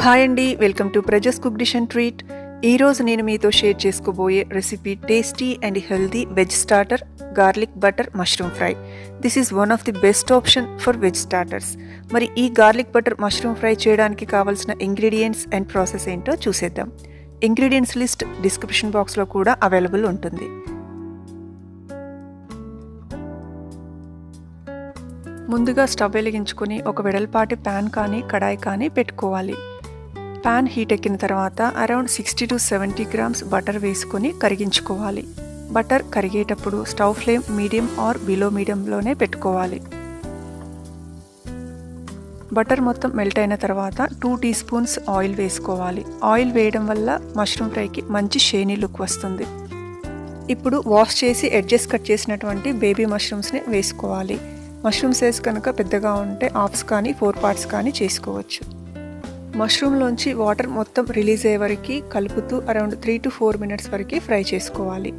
Hi అండి, welcome to Praja's cook dish and treat. ఈరోజు నేను మీతో షేర్ చేసుకోబోయే recipe tasty and healthy veg starter garlic butter mushroom fry. This is one of the best option for veg starters. మరి ఈ garlic butter mushroom fry చేయడానికి కావాల్సిన ingredients and process ఏంటో చూసేద్దాం. ఇంగ్రీడియంట్స్ లిస్ట్ డిస్క్రిప్షన్ బాక్స్లో కూడా available ఉంటుంది. ముందుగా స్టవ్ వెలిగించుకొని ఒక వెడల్పాటి ప్యాన్ కానీ కడాయి కానీ పెట్టుకోవాలి. ప్యాన్ హీట్ ఎక్కిన తర్వాత అరౌండ్ 60 to 70 grams బటర్ వేసుకొని కరిగించుకోవాలి. బటర్ కరిగేటప్పుడు stove flame medium or below మీడియంలోనే పెట్టుకోవాలి. బటర్ మొత్తం మెల్ట్ అయిన తర్వాత 2 teaspoons ఆయిల్ వేసుకోవాలి. ఆయిల్ వేయడం వల్ల మష్రూమ్ ఫ్రైకి మంచి షైనీ లుక్ వస్తుంది. ఇప్పుడు వాష్ చేసి ఎడ్జెస్ కట్ చేసినటువంటి బేబీ మష్రూమ్స్ని వేసుకోవాలి. మష్రూమ్ సైజ్ కనుక పెద్దగా ఉంటే హాఫ్స్ కానీ 4 parts కానీ చేసుకోవచ్చు. మష్రూమ్లోంచి వాటర్ మొత్తం రిలీజ్ అయ్యే వరకు కలుపుతూ అరౌండ్ 3 to 4 minutes వరకు ఫ్రై చేసుకోవాలి.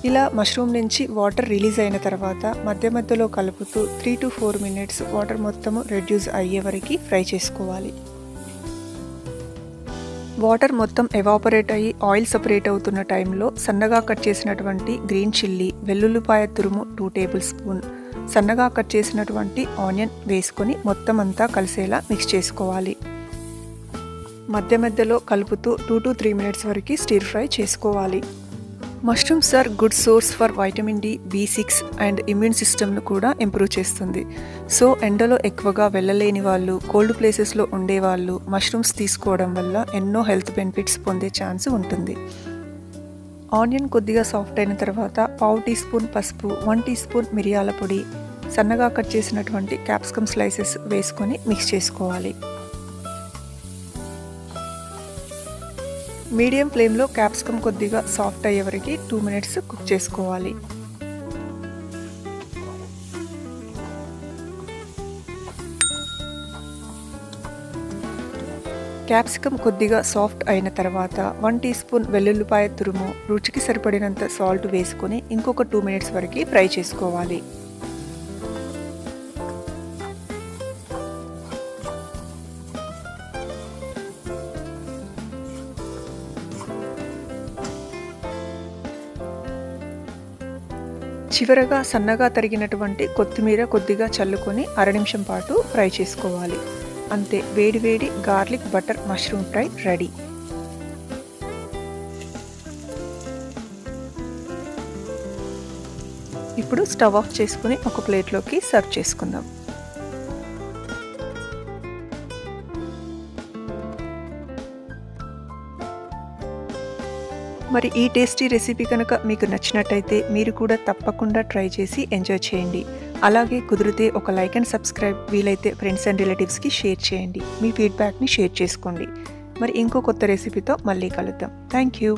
ఇలా మష్రూమ్ నుంచి వాటర్ రిలీజ్ అయిన తర్వాత మధ్య మధ్యలో కలుపుతూ 3 to 4 minutes వాటర్ మొత్తము రెడ్యూస్ అయ్యే వరకు ఫ్రై చేసుకోవాలి. వాటర్ మొత్తం ఎవాపరేట్ అయ్యి ఆయిల్ సపరేట్ అవుతున్న టైంలో సన్నగా కట్ చేసినటువంటి గ్రీన్ చిల్లీ, వెల్లుల్లిపాయ తురుము 2 tablespoons, సన్నగా కట్ చేసినటువంటి ఆనియన్ వేసుకొని మొత్తం అంతా కలిసేలా మిక్స్ చేసుకోవాలి. మధ్య మధ్యలో కలుపుతూ 2 to 3 minutes వరకు స్టిర్ ఫ్రై చేసుకోవాలి. Mushrooms are good source for vitamin D, B6 and immune సిస్టమ్ను కూడా ఇంప్రూవ్ చేస్తుంది. సో ఎండలో ఎక్కువగా వెళ్ళలేని వాళ్ళు, కోల్డ్ ప్లేసెస్లో ఉండేవాళ్ళు మష్రూమ్స్ తీసుకోవడం వల్ల ఎన్నో హెల్త్ బెనిఫిట్స్ పొందే ఛాన్స్ ఉంటుంది. ఆనియన్ కొద్దిగా సాఫ్ట్ అయిన తర్వాత 1/2 teaspoon పసుపు, 1 teaspoon మిరియాల పొడి, సన్నగా కట్ చేసినటువంటి క్యాప్సికమ్ స్లైసెస్ వేసుకొని మిక్స్ చేసుకోవాలి. మీడియం ఫ్లేమ్లో క్యాప్సికమ్ కొద్దిగా సాఫ్ట్ అయ్యే వరకు 2 minutes కుక్ చేసుకోవాలి. క్యాప్సికమ్ కొద్దిగా సాఫ్ట్ అయిన తర్వాత 1 teaspoon వెల్లుల్లిపాయ తురుము, రుచికి సరిపడినంత సాల్ట్ వేసుకొని ఇంకొక 2 minutes వరకు ఫ్రై చేసుకోవాలి. చివరగా సన్నగా తరిగినటువంటి కొత్తిమీర కొద్దిగా చల్లుకొని 1/2 నిమిషం పాటు ఫ్రై చేసుకోవాలి. అంతే, వేడివేడి garlic butter mushroom fry ready. ఇప్పుడు స్టవ్ ఆఫ్ చేసుకుని ఒక ప్లేట్లోకి సర్వ్ చేసుకుందాం. మరి ఈ టేస్టీ రెసిపీ కనుక మీకు నచ్చినట్టయితే మీరు కూడా తప్పకుండా ట్రై చేసి ఎంజాయ్ చేయండి. అలాగే కుదిరితే ఒక లైక్ అండ్ సబ్స్క్రైబ్, వీలైతే ఫ్రెండ్స్ అండ్ రిలేటివ్స్కి షేర్ చేయండి. మీ ఫీడ్బ్యాక్ని షేర్ చేసుకోండి. మరి ఇంకో కొత్త రెసిపీతో మళ్ళీ కలుద్దాం. Thank you.